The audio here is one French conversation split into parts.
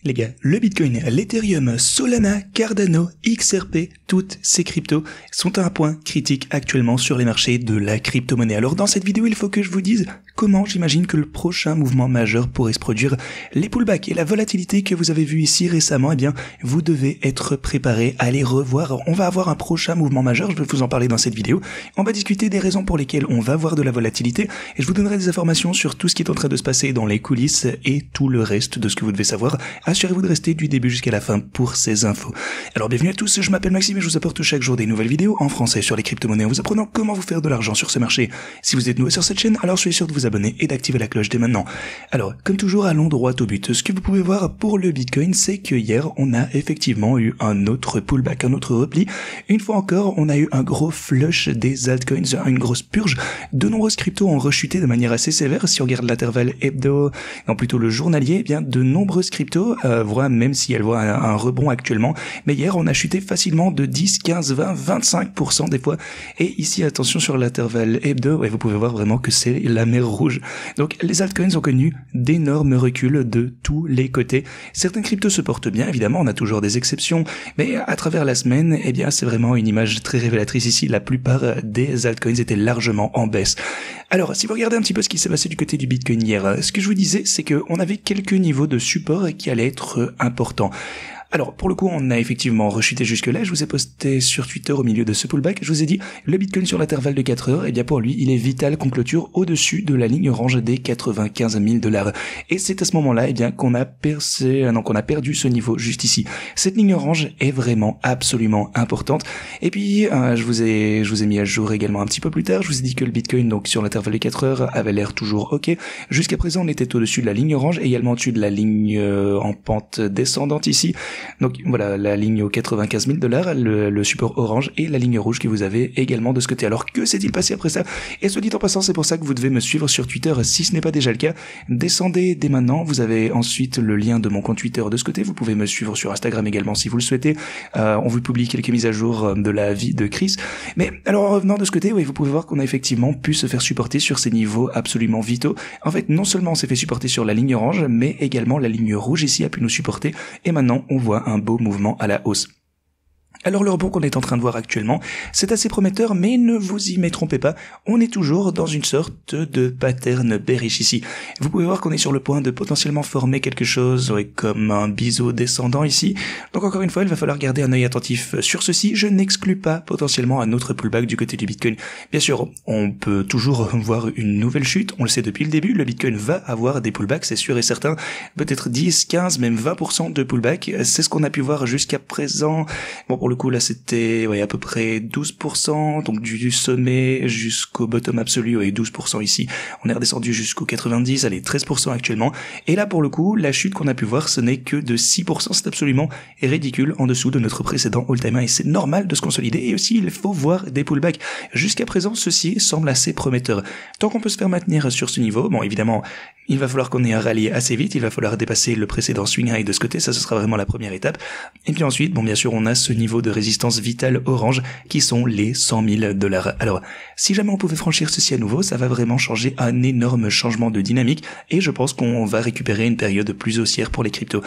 Les gars, le Bitcoin, l'Ethereum, Solana, Cardano, XRP, toutes ces cryptos sont à un point critique actuellement sur les marchés de la crypto-monnaie. Alors dans cette vidéo, il faut que je vous dise comment j'imagine que le prochain mouvement majeur pourrait se produire. Les pullbacks et la volatilité que vous avez vu ici récemment, eh bien, vous devez être préparés à les revoir. On va avoir un prochain mouvement majeur, je vais vous en parler dans cette vidéo. On va discuter des raisons pour lesquelles on va avoir de la volatilité et je vous donnerai des informations sur tout ce qui est en train de se passer dans les coulisses et tout le reste de ce que vous devez savoir. Assurez-vous de rester du début jusqu'à la fin pour ces infos. Alors bienvenue à tous, je m'appelle Maxime et je vous apporte chaque jour des nouvelles vidéos en français sur les crypto-monnaies en vous apprenant comment vous faire de l'argent sur ce marché. Si vous êtes nouveau sur cette chaîne, alors soyez sûr de vous abonner et d'activer la cloche dès maintenant. Alors, comme toujours, allons droit au but. Ce que vous pouvez voir pour le Bitcoin, c'est que hier, on a effectivement eu un autre pullback, un autre repli. Une fois encore, on a eu un gros flush des altcoins, une grosse purge. De nombreuses cryptos ont rechuté de manière assez sévère. Si on regarde l'intervalle hebdo, non plutôt le journalier, eh bien de nombreuses cryptos voient, même si elles voient un rebond actuellement, mais hier on a chuté facilement de 10, 15, 20, 25% des fois. Et ici, attention sur l'intervalle hebdo, vous pouvez voir vraiment que c'est la mer rouge. Donc les altcoins ont connu d'énormes reculs de tous les côtés. Certaines cryptos se portent bien, évidemment, on a toujours des exceptions, mais à travers la semaine, eh bien c'est vraiment une image très révélatrice ici. La plupart des altcoins étaient largement en baisse. Alors, si vous regardez un petit peu ce qui s'est passé du côté du Bitcoin hier, ce que je vous disais, c'est qu'on avait quelques niveaux de support qui allaient être importants. Alors, pour le coup, on a effectivement rechuté jusque-là. Je vous ai posté sur Twitter au milieu de ce pullback. Je vous ai dit, le Bitcoin sur l'intervalle de 4 heures, eh bien pour lui, il est vital qu'on clôture au-dessus de la ligne orange des 95 000 $. Et c'est à ce moment-là, eh bien, qu'on a perdu ce niveau juste ici. Cette ligne orange est vraiment absolument importante. Et puis, je vous ai mis à jour également un petit peu plus tard. Je vous ai dit que le Bitcoin, donc, sur l'intervalle de 4 heures, avait l'air toujours OK. Jusqu'à présent, on était au-dessus de la ligne orange, également au-dessus de la ligne en pente descendante ici. Donc voilà, la ligne aux 95 000 $, le support orange et la ligne rouge que vous avez également de ce côté. Alors que s'est-il passé après ça? Et soit dit en passant, c'est pour ça que vous devez me suivre sur Twitter si ce n'est pas déjà le cas. Descendez dès maintenant, vous avez ensuite le lien de mon compte Twitter de ce côté, vous pouvez me suivre sur Instagram également si vous le souhaitez. On vous publie quelques mises à jour de la vie de Chris. Mais alors en revenant de ce côté, oui, vous pouvez voir qu'on a effectivement pu se faire supporter sur ces niveaux absolument vitaux. En fait, non seulement on s'est fait supporter sur la ligne orange, mais également la ligne rouge ici a pu nous supporter. Et maintenant, on voit un beau mouvement à la hausse. Alors le rebond qu'on est en train de voir actuellement, c'est assez prometteur, mais ne vous y trompez pas, on est toujours dans une sorte de pattern bearish ici. Vous pouvez voir qu'on est sur le point de potentiellement former quelque chose comme un biseau descendant ici. Donc encore une fois, il va falloir garder un œil attentif sur ceci. Je n'exclus pas potentiellement un autre pullback du côté du Bitcoin. Bien sûr, on peut toujours voir une nouvelle chute, on le sait depuis le début, le Bitcoin va avoir des pullbacks, c'est sûr et certain. Peut-être 10, 15, même 20% de pullback, c'est ce qu'on a pu voir jusqu'à présent. Bon, pour le coup, là, c'était à peu près 12%, donc du sommet jusqu'au bottom absolu, 12% ici. On est redescendu jusqu'au 90, allez, 13% actuellement. Et là, pour le coup, la chute qu'on a pu voir, ce n'est que de 6%. C'est absolument ridicule en dessous de notre précédent all-time high. Et c'est normal de se consolider. Et aussi, il faut voir des pullbacks. Jusqu'à présent, ceci semble assez prometteur. Tant qu'on peut se faire maintenir sur ce niveau, bon, évidemment, il va falloir qu'on ait un rallye assez vite. Il va falloir dépasser le précédent swing high de ce côté. Ça, ce sera vraiment la première étape. Et puis ensuite, bon, bien sûr, on a ce niveau de résistance vitale orange qui sont les 100 000 $. Alors, si jamais on pouvait franchir ceci à nouveau, ça va vraiment changer un énorme changement de dynamique et je pense qu'on va récupérer une période plus haussière pour les cryptos.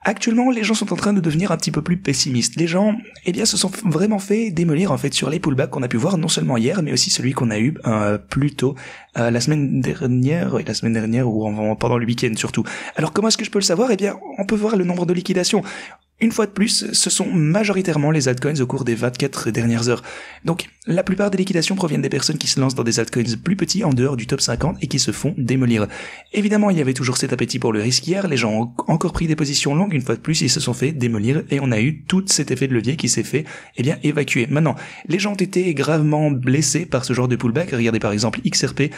Actuellement, les gens sont en train de devenir un petit peu plus pessimistes. Les gens, eh bien, se sont vraiment fait démolir, en fait, sur les pullbacks qu'on a pu voir, non seulement hier, mais aussi celui qu'on a eu plus tôt, la semaine dernière ou pendant le week-end surtout. Alors, comment est-ce que je peux le savoir? Eh bien, on peut voir le nombre de liquidations. Une fois de plus, ce sont majoritairement les altcoins au cours des 24 dernières heures. Donc, la plupart des liquidations proviennent des personnes qui se lancent dans des altcoins plus petits en dehors du top 50 et qui se font démolir. Évidemment, il y avait toujours cet appétit pour le risque hier, les gens ont encore pris des positions longues, une fois de plus, ils se sont fait démolir et on a eu tout cet effet de levier qui s'est fait, évacuer. Maintenant, les gens ont été gravement blessés par ce genre de pullback. Regardez par exemple XRP.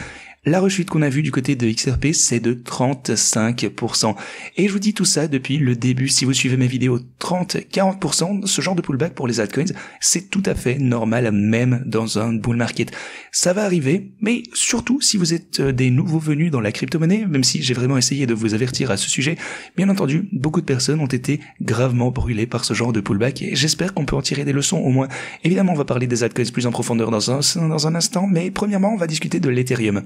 La rechute qu'on a vue du côté de XRP, c'est de 35%. Et je vous dis tout ça depuis le début. Si vous suivez mes vidéos, 30-40%, ce genre de pullback pour les altcoins, c'est tout à fait normal, même dans un bull market. Ça va arriver, mais surtout si vous êtes des nouveaux venus dans la crypto-monnaie, même si j'ai vraiment essayé de vous avertir à ce sujet, bien entendu, beaucoup de personnes ont été gravement brûlées par ce genre de pullback et j'espère qu'on peut en tirer des leçons au moins. Évidemment, on va parler des altcoins plus en profondeur dans un instant, mais premièrement, on va discuter de l'Ethereum.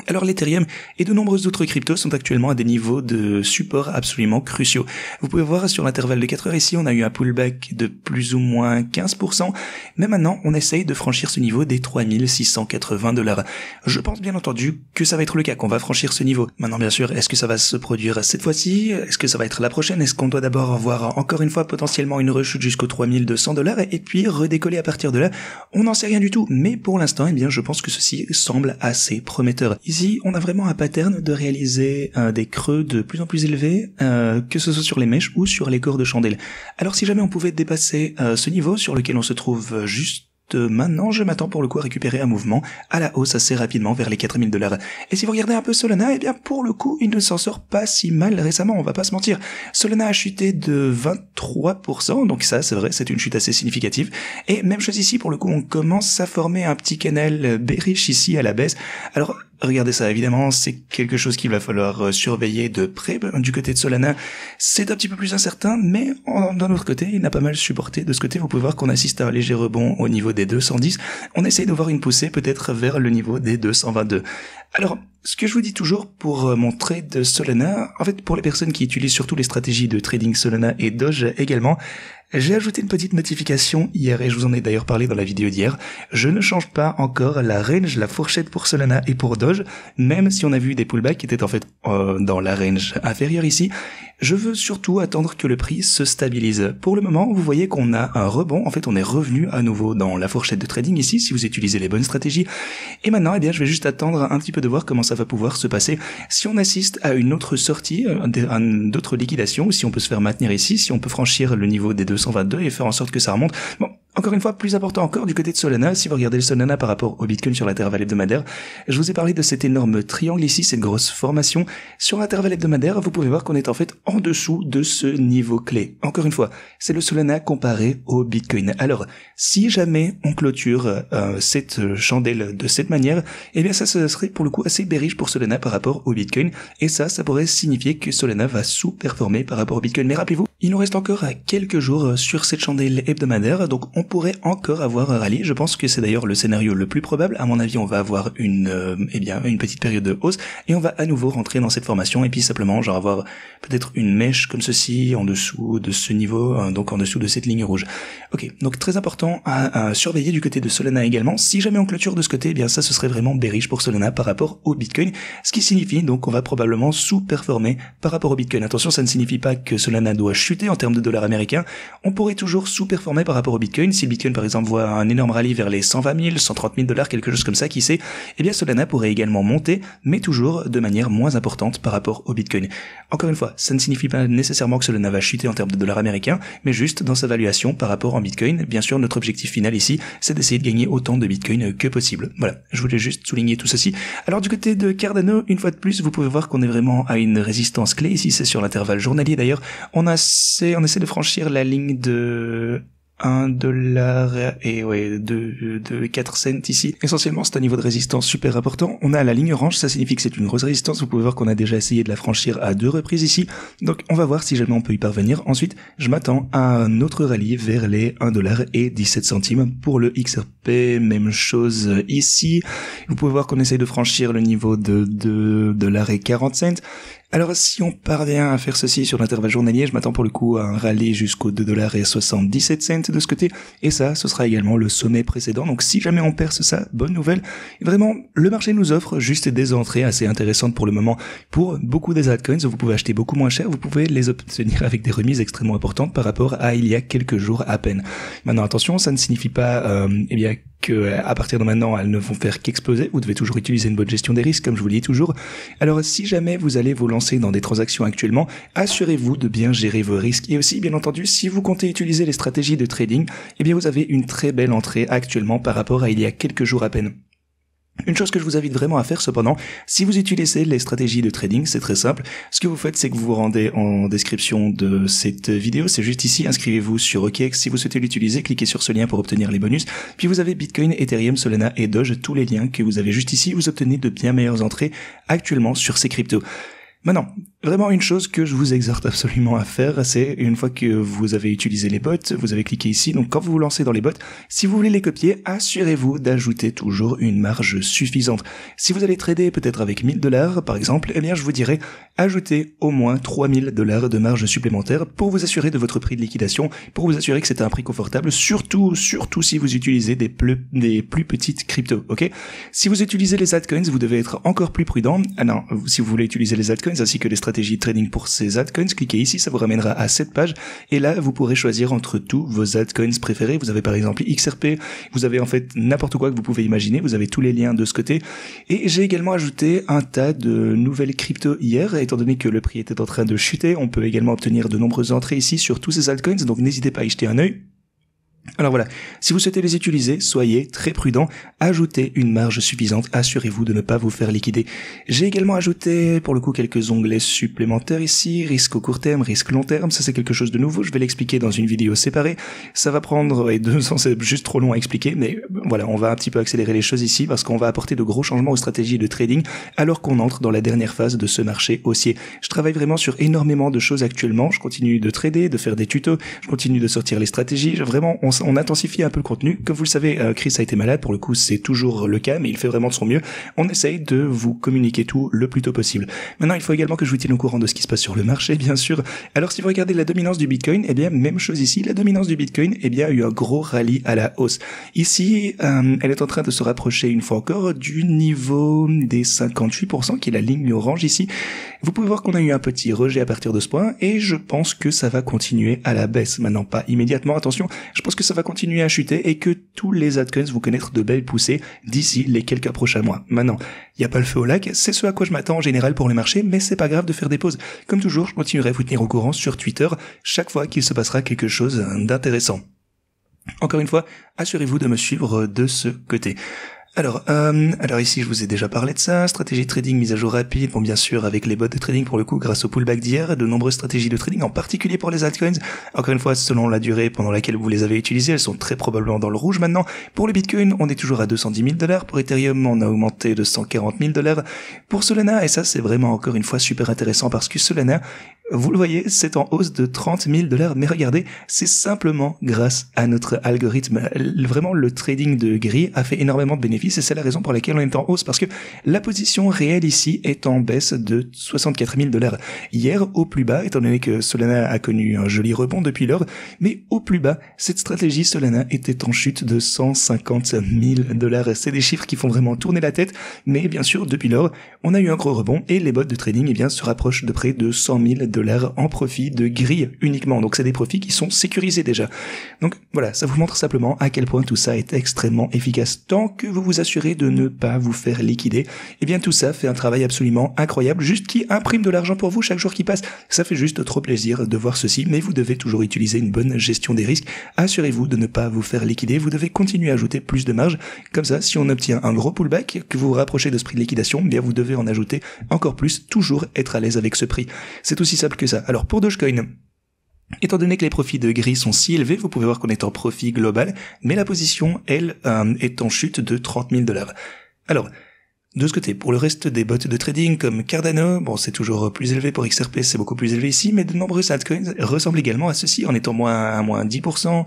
Alors l'Ethereum et de nombreuses autres cryptos sont actuellement à des niveaux de support absolument cruciaux. Vous pouvez voir sur l'intervalle de 4 heures ici, on a eu un pullback de plus ou moins 15%, mais maintenant on essaye de franchir ce niveau des 3680 $. Je pense bien entendu que ça va être le cas, qu'on va franchir ce niveau. Maintenant bien sûr, est-ce que ça va se produire cette fois-ci? Est-ce que ça va être la prochaine? Est-ce qu'on doit d'abord avoir encore une fois potentiellement une rechute jusqu'aux 3200 $ et puis redécoller à partir de là? On n'en sait rien du tout, mais pour l'instant, eh bien je pense que ceci semble assez prometteur. Ici, on a vraiment un pattern de réaliser des creux de plus en plus élevés, que ce soit sur les mèches ou sur les corps de chandelle. Alors si jamais on pouvait dépasser ce niveau sur lequel on se trouve juste maintenant, je m'attends pour le coup à récupérer un mouvement à la hausse assez rapidement vers les 4000 $. Et si vous regardez un peu Solana, eh bien pour le coup, il ne s'en sort pas si mal récemment, on va pas se mentir. Solana a chuté de 23%, donc ça c'est vrai, c'est une chute assez significative. Et même chose ici, pour le coup, on commence à former un petit canal bearish ici à la baisse. Alors regardez ça, évidemment, c'est quelque chose qu'il va falloir surveiller de près. Du côté de Solana, c'est un petit peu plus incertain, mais d'un autre côté, il n'a pas mal supporté. De ce côté, vous pouvez voir qu'on assiste à un léger rebond au niveau des 210. On essaye de voir une poussée peut-être vers le niveau des 222. Alors, ce que je vous dis toujours pour mon trade de Solana, en fait, pour les personnes qui utilisent surtout les stratégies de trading Solana et Doge également, j'ai ajouté une petite notification hier et je vous en ai d'ailleurs parlé dans la vidéo d'hier. Je ne change pas encore la range, la fourchette pour Solana et pour Doge, même si on a vu des pullbacks qui étaient en fait dans la range inférieure ici. Je veux surtout attendre que le prix se stabilise. Pour le moment, vous voyez qu'on a un rebond. En fait, on est revenu à nouveau dans la fourchette de trading ici, si vous utilisez les bonnes stratégies. Et maintenant, eh bien, je vais juste attendre un petit peu de voir comment ça va pouvoir se passer. Si on assiste à une autre sortie, d'autres liquidations, ou si on peut se faire maintenir ici, si on peut franchir le niveau des 222 et faire en sorte que ça remonte. Bon, encore une fois, plus important encore du côté de Solana, si vous regardez le Solana par rapport au Bitcoin sur l'intervalle hebdomadaire, je vous ai parlé de cet énorme triangle ici, cette grosse formation. Sur l'intervalle hebdomadaire, vous pouvez voir qu'on est en fait en dessous de ce niveau clé. Encore une fois, c'est le Solana comparé au Bitcoin. Alors, si jamais on clôture cette chandelle de cette manière, eh bien ça serait pour le coup assez bearish pour Solana par rapport au Bitcoin, et ça pourrait signifier que Solana va sous-performer par rapport au Bitcoin. Mais rappelez-vous, il nous reste encore quelques jours sur cette chandelle hebdomadaire, donc on pourrait encore avoir un rallye. Je pense que c'est d'ailleurs le scénario le plus probable. À mon avis, on va avoir une petite période de hausse et on va à nouveau rentrer dans cette formation et puis simplement genre avoir peut-être une mèche comme ceci en dessous de ce niveau, donc en dessous de cette ligne rouge. Ok, donc très important à surveiller du côté de Solana également. Si jamais on clôture de ce côté, eh bien ça ce serait vraiment bearish pour Solana par rapport au Bitcoin, ce qui signifie donc qu'on va probablement sous-performer par rapport au Bitcoin. Attention, ça ne signifie pas que Solana doit chuter en termes de dollars américains. On pourrait toujours sous-performer par rapport au Bitcoin. Si le Bitcoin par exemple voit un énorme rallye vers les 120 000, 130 000 $, quelque chose comme ça, qui sait, eh bien Solana pourrait également monter, mais toujours de manière moins importante par rapport au Bitcoin. Encore une fois, ça ne signifie pas nécessairement que Solana va chuter en termes de dollars américains, mais juste dans sa valuation par rapport en Bitcoin. Bien sûr, notre objectif final ici, c'est d'essayer de gagner autant de Bitcoin que possible. Voilà, je voulais juste souligner tout ceci. Alors du côté de Cardano, une fois de plus, vous pouvez voir qu'on est vraiment à une résistance clé. Ici, c'est sur l'intervalle journalier d'ailleurs. On essaie de franchir la ligne de $1 et de 4 cents ici. Essentiellement, c'est un niveau de résistance super important. On a la ligne orange, ça signifie que c'est une grosse résistance. Vous pouvez voir qu'on a déjà essayé de la franchir à 2 reprises ici. Donc, on va voir si jamais on peut y parvenir. Ensuite, je m'attends à un autre rallye vers les $1 et 17 centimes. Pour le XRP, même chose ici. Vous pouvez voir qu'on essaye de franchir le niveau de $2 et 40 cents. Alors si on parvient à faire ceci sur l'intervalle journalier, je m'attends pour le coup à un rallye jusqu'aux $2 et 77 cents de ce côté, et ça, ce sera également le sommet précédent. Donc si jamais on perce ça, bonne nouvelle. Vraiment, le marché nous offre juste des entrées assez intéressantes pour le moment. Pour beaucoup des altcoins, vous pouvez acheter beaucoup moins cher, vous pouvez les obtenir avec des remises extrêmement importantes par rapport à il y a quelques jours à peine. Maintenant attention, ça ne signifie pas que à partir de maintenant, elles ne vont faire qu'exploser. Vous devez toujours utiliser une bonne gestion des risques, comme je vous le dis toujours. Alors si jamais vous allez vous lancer dans des transactions actuellement, assurez-vous de bien gérer vos risques. Et aussi, bien entendu, si vous comptez utiliser les stratégies de trading, eh bien vous avez une très belle entrée actuellement par rapport à il y a quelques jours à peine. Une chose que je vous invite vraiment à faire cependant, si vous utilisez les stratégies de trading, c'est très simple. Ce que vous faites, c'est que vous vous rendez en description de cette vidéo, c'est juste ici, inscrivez-vous sur OKEx. Si vous souhaitez l'utiliser, cliquez sur ce lien pour obtenir les bonus. Puis vous avez Bitcoin, Ethereum, Solana et Doge, tous les liens que vous avez juste ici. Vous obtenez de bien meilleures entrées actuellement sur ces cryptos. Maintenant, vraiment une chose que je vous exhorte absolument à faire, c'est une fois que vous avez utilisé les bots, vous avez cliqué ici, donc quand vous vous lancez dans les bots, si vous voulez les copier, assurez-vous d'ajouter toujours une marge suffisante. Si vous allez trader peut-être avec $1000 par exemple, eh bien je vous dirais ajoutez au moins $3000 de marge supplémentaire pour vous assurer de votre prix de liquidation, pour vous assurer que c'est un prix confortable, surtout si vous utilisez des plus petites cryptos, ok? Si vous utilisez les altcoins, vous devez être encore plus prudent. Ah non, si vous voulez utiliser les altcoins ainsi que les stratégies de trading pour ces altcoins, cliquez ici, ça vous ramènera à cette page et là vous pourrez choisir entre tous vos altcoins préférés. Vous avez par exemple XRP, vous avez en fait n'importe quoi que vous pouvez imaginer, vous avez tous les liens de ce côté. Et j'ai également ajouté un tas de nouvelles cryptos hier, étant donné que le prix était en train de chuter. On peut également obtenir de nombreuses entrées ici sur tous ces altcoins, donc n'hésitez pas à y jeter un œil. Alors voilà, si vous souhaitez les utiliser, soyez très prudent, ajoutez une marge suffisante, assurez-vous de ne pas vous faire liquider. J'ai également ajouté pour le coup quelques onglets supplémentaires ici, risque au court terme, risque long terme, ça c'est quelque chose de nouveau, je vais l'expliquer dans une vidéo séparée, ça va prendre 2 ans, c'est juste trop long à expliquer, mais voilà, on va un petit peu accélérer les choses ici parce qu'on va apporter de gros changements aux stratégies de trading alors qu'on entre dans la dernière phase de ce marché haussier. Je travaille vraiment sur énormément de choses actuellement, je continue de trader, de faire des tutos, je continue de sortir les stratégies, vraiment on intensifie un peu le contenu. Comme vous le savez, Chris a été malade, pour le coup c'est toujours le cas, mais il fait vraiment de son mieux. On essaye de vous communiquer tout le plus tôt possible. Maintenant, il faut également que je vous tienne au courant de ce qui se passe sur le marché, bien sûr. Alors si vous regardez la dominance du Bitcoin, eh bien même chose ici, la dominance du Bitcoin, eh bien a eu un gros rallye à la hausse. Ici, elle est en train de se rapprocher une fois encore du niveau des 58%, qui est la ligne orange ici. Vous pouvez voir qu'on a eu un petit rejet à partir de ce point, et je pense que ça va continuer à la baisse. Maintenant, pas immédiatement, attention, je pense que ça va continuer à chuter et que tous les altcoins vont connaître de belles poussées d'ici les quelques prochains mois. Maintenant, il n'y a pas le feu au lac, c'est ce à quoi je m'attends en général pour le marché, mais c'est pas grave de faire des pauses. Comme toujours, je continuerai à vous tenir au courant sur Twitter chaque fois qu'il se passera quelque chose d'intéressant. Encore une fois, assurez-vous de me suivre de ce côté. Alors ici je vous ai déjà parlé de ça, stratégie de trading mise à jour rapide, bon bien sûr avec les bots de trading pour le coup grâce au pullback d'hier, de nombreuses stratégies de trading en particulier pour les altcoins, encore une fois selon la durée pendant laquelle vous les avez utilisées, elles sont très probablement dans le rouge maintenant. Pour le Bitcoin on est toujours à $210 000, pour Ethereum on a augmenté de $140 000, pour Solana, et ça c'est vraiment encore une fois super intéressant parce que Solana, vous le voyez, c'est en hausse de $30 000, mais regardez, c'est simplement grâce à notre algorithme. Vraiment, le trading de gris a fait énormément de bénéfices et c'est la raison pour laquelle on est en hausse, parce que la position réelle ici est en baisse de $64 000. Hier, au plus bas, étant donné que Solana a connu un joli rebond depuis lors, mais au plus bas, cette stratégie Solana était en chute de $150 000. C'est des chiffres qui font vraiment tourner la tête, mais bien sûr, depuis lors, on a eu un gros rebond et les bots de trading, eh bien, se rapprochent de près de $100 000 en profit de grille uniquement. Donc c'est des profits qui sont sécurisés déjà. Donc voilà, ça vous montre simplement à quel point tout ça est extrêmement efficace. Tant que vous vous assurez de ne pas vous faire liquider, eh bien tout ça fait un travail absolument incroyable, juste qui imprime de l'argent pour vous chaque jour qui passe. Ça fait juste trop plaisir de voir ceci, mais vous devez toujours utiliser une bonne gestion des risques. Assurez-vous de ne pas vous faire liquider, vous devez continuer à ajouter plus de marge. Comme ça, si on obtient un gros pullback, que vous vous rapprochez de ce prix de liquidation, eh bien vous devez en ajouter encore plus, toujours être à l'aise avec ce prix. C'est aussi simple que ça. Alors pour Dogecoin, étant donné que les profits de gris sont si élevés, vous pouvez voir qu'on est en profit global, mais la position, elle, est en chute de $30 000. Alors, de ce côté, pour le reste des bots de trading comme Cardano, bon c'est toujours plus élevé pour XRP, c'est beaucoup plus élevé ici, mais de nombreux altcoins ressemblent également à ceci en étant moins 10%,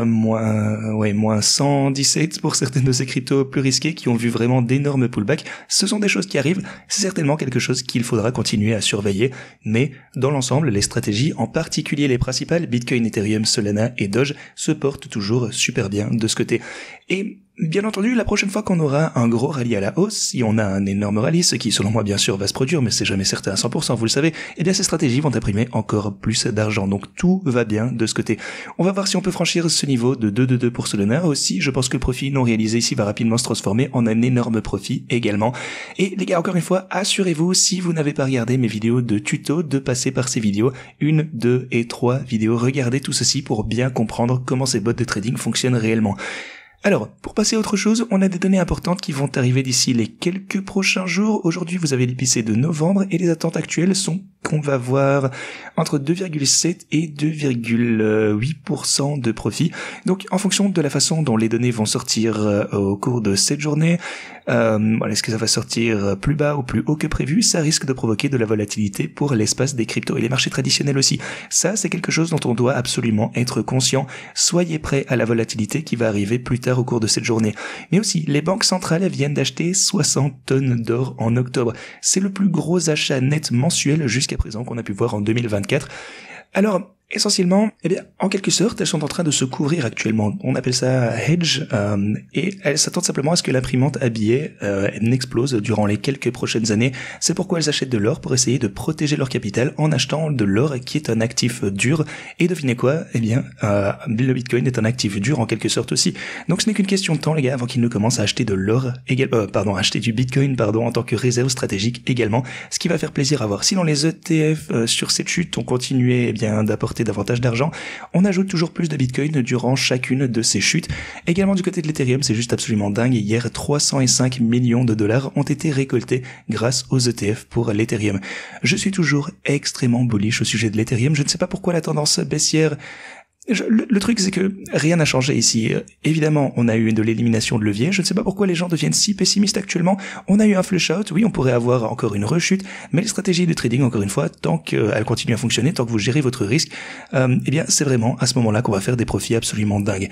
moins 117 pour certaines de ces cryptos plus risqués qui ont vu vraiment d'énormes pullbacks. Ce sont des choses qui arrivent, c'est certainement quelque chose qu'il faudra continuer à surveiller, mais dans l'ensemble, les stratégies, en particulier les principales, Bitcoin, Ethereum, Solana et Doge, se portent toujours super bien de ce côté. Et bien entendu, la prochaine fois qu'on aura un gros rallye à la hausse, si on a un énorme rallye, ce qui selon moi bien sûr va se produire, mais c'est jamais certain à 100%, vous le savez, eh bien ces stratégies vont imprimer encore plus d'argent, donc tout va bien de ce côté. On va voir si on peut franchir ce niveau de 222 pour Solana aussi, je pense que le profit non réalisé ici va rapidement se transformer en un énorme profit également. Et les gars, encore une fois, assurez-vous, si vous n'avez pas regardé mes vidéos de tuto, de passer par ces vidéos, 1, 2 et 3 vidéos, regardez tout ceci pour bien comprendre comment ces bots de trading fonctionnent réellement. Alors, pour passer à autre chose, on a des données importantes qui vont arriver d'ici les quelques prochains jours. Aujourd'hui, vous avez l'épicé de novembre et les attentes actuelles sont qu'on va voir entre 2,7 et 2,8% de profit. Donc, en fonction de la façon dont les données vont sortir au cours de cette journée, est-ce que ça va sortir plus bas ou plus haut que prévu? Ça risque de provoquer de la volatilité pour l'espace des cryptos et les marchés traditionnels aussi. Ça, c'est quelque chose dont on doit absolument être conscient. Soyez prêts à la volatilité qui va arriver plus tard au cours de cette journée. Mais aussi, les banques centrales viennent d'acheter 60 tonnes d'or en octobre. C'est le plus gros achat net mensuel jusqu'à présent qu'on a pu voir en 2024. Alors, essentiellement, en quelque sorte, elles sont en train de se couvrir actuellement. On appelle ça hedge, et elles s'attendent simplement à ce que l'imprimante à billets n'explose durant les quelques prochaines années. C'est pourquoi elles achètent de l'or pour essayer de protéger leur capital en achetant de l'or qui est un actif dur. Et devinez quoi? Le Bitcoin est un actif dur en quelque sorte aussi. Donc ce n'est qu'une question de temps, les gars, avant qu'ils ne commencent à acheter de l'or acheter du Bitcoin, en tant que réserve stratégique également. Ce qui va faire plaisir à voir. Sinon les ETF sur cette chute ont continué d'apporter davantage d'argent. On ajoute toujours plus de Bitcoin durant chacune de ces chutes. Également du côté de l'Ethereum, c'est juste absolument dingue. Hier, 305 millions de dollars ont été récoltés grâce aux ETF pour l'Ethereum. Je suis toujours extrêmement bullish au sujet de l'Ethereum. Je ne sais pas pourquoi la tendance baissière. Le truc, c'est que rien n'a changé ici. Évidemment, on a eu de l'élimination de levier. Je ne sais pas pourquoi les gens deviennent si pessimistes actuellement. On a eu un flush out. Oui, on pourrait avoir encore une rechute. Mais les stratégies de trading, encore une fois, tant qu'elles continuent à fonctionner, tant que vous gérez votre risque, c'est vraiment à ce moment-là qu'on va faire des profits absolument dingues.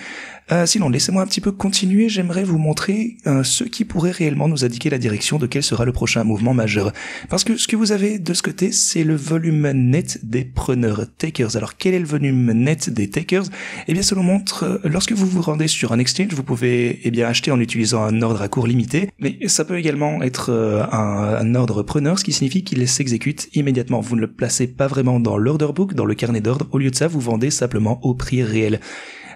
Sinon, laissez-moi un petit peu continuer. J'aimerais vous montrer ce qui pourrait réellement nous indiquer la direction de quel sera le prochain mouvement majeur. Parce que ce que vous avez de ce côté, c'est le volume net des preneurs takers. Alors, quel est le volume net des takers? Cela montre, lorsque vous vous rendez sur un exchange, vous pouvez acheter en utilisant un ordre à court limité, mais ça peut également être un ordre preneur, ce qui signifie qu'il s'exécute immédiatement. Vous ne le placez pas vraiment dans l'order book, dans le carnet d'ordre. Au lieu de ça, vous vendez simplement au prix réel.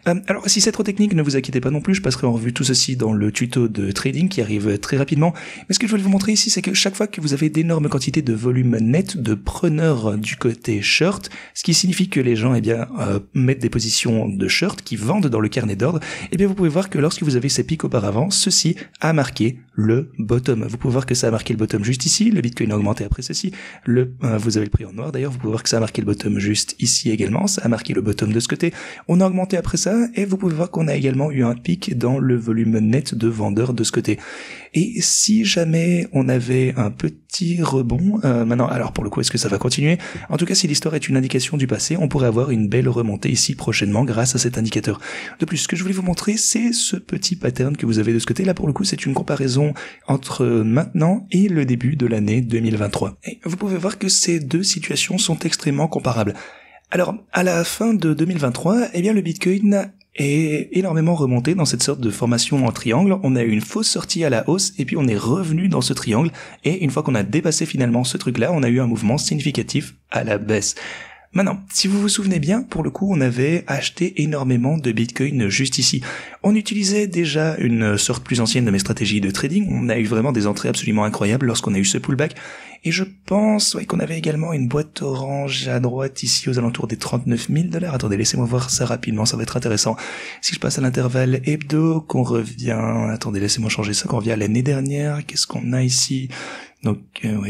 Alors, si c'est trop technique, ne vous inquiétez pas non plus, je passerai en revue tout ceci dans le tuto de trading qui arrive très rapidement. Mais ce que je voulais vous montrer ici, c'est que chaque fois que vous avez d'énormes quantités de volume net de preneurs du côté short, ce qui signifie que les gens, mettent des positions de short qui vendent dans le carnet d'ordre, vous pouvez voir que lorsque vous avez ces pics auparavant, ceci a marqué le bottom. Vous pouvez voir que ça a marqué le bottom juste ici, le Bitcoin a augmenté après ceci, vous avez le prix en noir d'ailleurs, vous pouvez voir que ça a marqué le bottom juste ici également, ça a marqué le bottom de ce côté, on a augmenté après ça, et vous pouvez voir qu'on a également eu un pic dans le volume net de vendeurs de ce côté. Et si jamais on avait un petit rebond, maintenant, alors pour le coup, est-ce que ça va continuer? En tout cas, si l'histoire est une indication du passé, on pourrait avoir une belle remontée ici prochainement grâce à cet indicateur. De plus, ce que je voulais vous montrer, c'est ce petit pattern que vous avez de ce côté. Là, pour le coup, c'est une comparaison entre maintenant et le début de l'année 2023. Et vous pouvez voir que ces deux situations sont extrêmement comparables. Alors, à la fin de 2023, le Bitcoin est énormément remonté dans cette sorte de formation en triangle. On a eu une fausse sortie à la hausse et puis on est revenu dans ce triangle. Et une fois qu'on a dépassé finalement ce truc-là, on a eu un mouvement significatif à la baisse. Maintenant, si vous vous souvenez bien, pour le coup, on avait acheté énormément de Bitcoin juste ici. On utilisait déjà une sorte plus ancienne de mes stratégies de trading. On a eu vraiment des entrées absolument incroyables lorsqu'on a eu ce pullback. Et je pense qu'on avait également une boîte orange à droite ici aux alentours des 39 000 $. Attendez, laissez-moi voir ça rapidement, ça va être intéressant. Si je passe à l'intervalle hebdo, qu'on revient... Attendez, laissez-moi changer ça, qu'on revient à l'année dernière. Qu'est-ce qu'on a ici? Donc,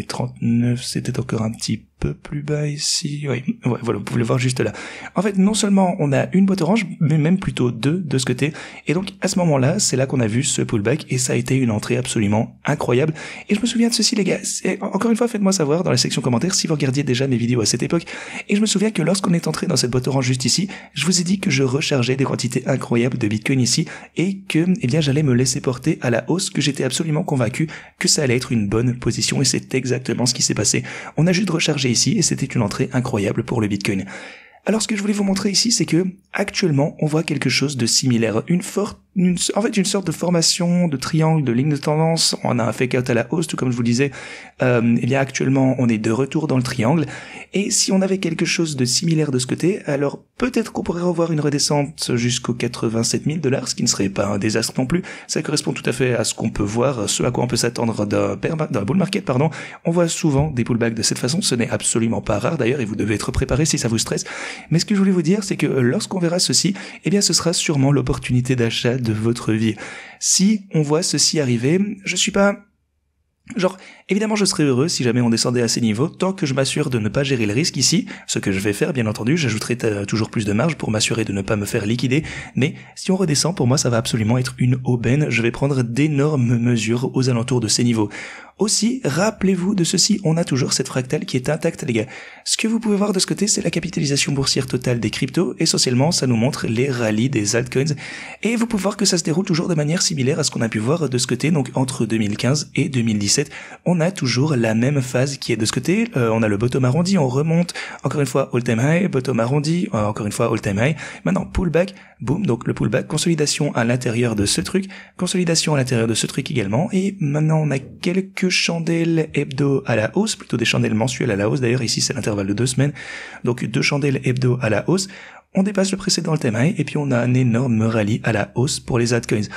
39, c'était encore un petit peu plus bas ici. Oui, voilà, vous pouvez le voir juste là. En fait, non seulement on a une boîte orange, mais même plutôt deux de ce côté. Et donc, à ce moment-là, c'est là qu'on a vu ce pullback et ça a été une entrée absolument incroyable. Et je me souviens de ceci, les gars. Encore une fois, faites-moi savoir dans la section commentaires si vous regardiez déjà mes vidéos à cette époque. Et je me souviens que lorsqu'on est entré dans cette boîte orange juste ici, je vous ai dit que je rechargeais des quantités incroyables de Bitcoin ici et que, j'allais me laisser porter à la hausse, que j'étais absolument convaincu que ça allait être une bonne position. Et c'est exactement ce qui s'est passé. On a juste rechargé ici et c'était une entrée incroyable pour le Bitcoin. Alors ce que je voulais vous montrer ici, c'est que actuellement on voit quelque chose de similaire, une sorte de formation de triangle, de ligne de tendance. On a un fake out à la hausse, tout comme je vous disais. Actuellement on est de retour dans le triangle. Et si on avait quelque chose de similaire de ce côté, alors peut-être qu'on pourrait revoir une redescente jusqu'aux 87 000 $, ce qui ne serait pas un désastre non plus. Ça correspond tout à fait à ce qu'on peut voir, ce à quoi on peut s'attendre d'un bull market, pardon. On voit souvent des pullbacks de cette façon. Ce n'est absolument pas rare d'ailleurs et vous devez être préparé si ça vous stresse. Mais ce que je voulais vous dire, c'est que lorsqu'on verra ceci, ce sera sûrement l'opportunité d'achat celle de votre vie. Si on voit ceci arriver, je suis pas... évidemment je serais heureux si jamais on descendait à ces niveaux, tant que je m'assure de ne pas gérer le risque ici, ce que je vais faire bien entendu, j'ajouterai toujours plus de marge pour m'assurer de ne pas me faire liquider, mais si on redescend, pour moi ça va absolument être une aubaine, je vais prendre d'énormes mesures aux alentours de ces niveaux. Aussi, rappelez-vous de ceci, on a toujours cette fractale qui est intacte les gars. Ce que vous pouvez voir de ce côté, c'est la capitalisation boursière totale des cryptos, essentiellement ça nous montre les rallyes des altcoins, et vous pouvez voir que ça se déroule toujours de manière similaire à ce qu'on a pu voir de ce côté, donc entre 2015 et 2017, on a toujours la même phase qui est de ce côté, on a le bottom arrondi, on remonte, encore une fois all-time high, bottom arrondi, encore une fois all-time high, maintenant pullback, boom, donc le pullback, consolidation à l'intérieur de ce truc, consolidation à l'intérieur de ce truc également, et maintenant on a quelques chandelles hebdo à la hausse, plutôt des chandelles mensuelles à la hausse, d'ailleurs ici c'est l'intervalle de 2 semaines, donc 2 chandelles hebdo à la hausse, on dépasse le précédent all-time high, et puis on a un énorme rallye à la hausse pour les altcoins.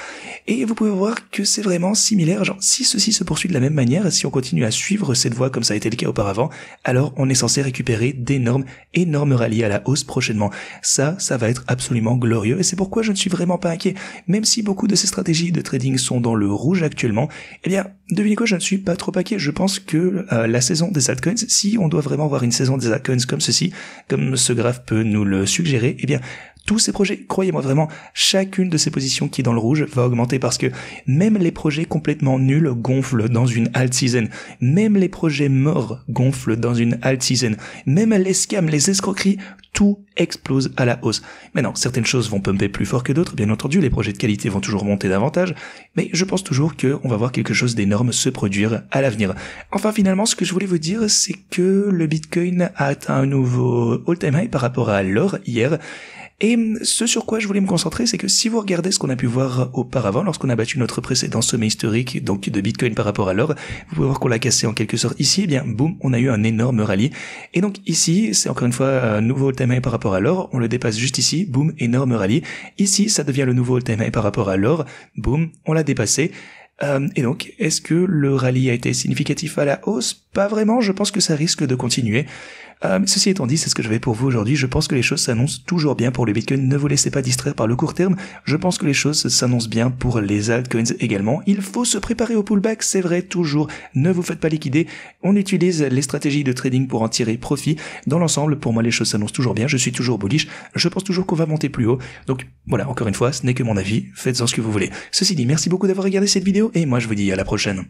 Et vous pouvez voir que c'est vraiment similaire, si ceci se poursuit de la même manière, si on continue à suivre cette voie comme ça a été le cas auparavant, alors on est censé récupérer d'énormes rallyes à la hausse prochainement. Ça va être absolument glorieux, et c'est pourquoi je ne suis vraiment pas inquiet. Même si beaucoup de ces stratégies de trading sont dans le rouge actuellement, eh bien, devinez quoi, je ne suis pas trop inquiet. Je pense que la saison des altcoins, si on doit vraiment avoir une saison des altcoins comme ceci, comme ce graphe peut nous le suggérer, eh bien, tous ces projets, croyez-moi vraiment, chacune de ces positions qui est dans le rouge va augmenter parce que même les projets complètement nuls gonflent dans une alt season. Même les projets morts gonflent dans une alt season. Même les scams, les escroqueries, tout explose à la hausse. Maintenant, certaines choses vont pumper plus fort que d'autres, bien entendu, les projets de qualité vont toujours monter davantage, mais je pense toujours qu'on va voir quelque chose d'énorme se produire à l'avenir. Enfin, finalement, ce que je voulais vous dire, c'est que le Bitcoin a atteint un nouveau all-time high par rapport à l'or hier. Et ce sur quoi je voulais me concentrer, c'est que si vous regardez ce qu'on a pu voir auparavant, lorsqu'on a battu notre précédent sommet historique, donc de Bitcoin par rapport à l'or, vous pouvez voir qu'on l'a cassé en quelque sorte ici, et bien boum, on a eu un énorme rallye. Et donc ici, c'est encore une fois un nouveau all-time high par rapport à l'or, on le dépasse juste ici, boum, énorme rallye. Ici, ça devient le nouveau all-time high par rapport à l'or, boum, on l'a dépassé. Et donc, est-ce que le rallye a été significatif à la hausse? Pas vraiment, je pense que ça risque de continuer. Ceci étant dit, c'est ce que j'avais pour vous aujourd'hui. Je pense que les choses s'annoncent toujours bien pour le Bitcoin. Ne vous laissez pas distraire par le court terme. Je pense que les choses s'annoncent bien pour les altcoins également. Il faut se préparer au pullback, c'est vrai, toujours. Ne vous faites pas liquider. On utilise les stratégies de trading pour en tirer profit. Dans l'ensemble, pour moi, les choses s'annoncent toujours bien. Je suis toujours bullish. Je pense toujours qu'on va monter plus haut. Donc voilà, encore une fois, ce n'est que mon avis. Faites-en ce que vous voulez. Ceci dit, merci beaucoup d'avoir regardé cette vidéo et moi je vous dis à la prochaine.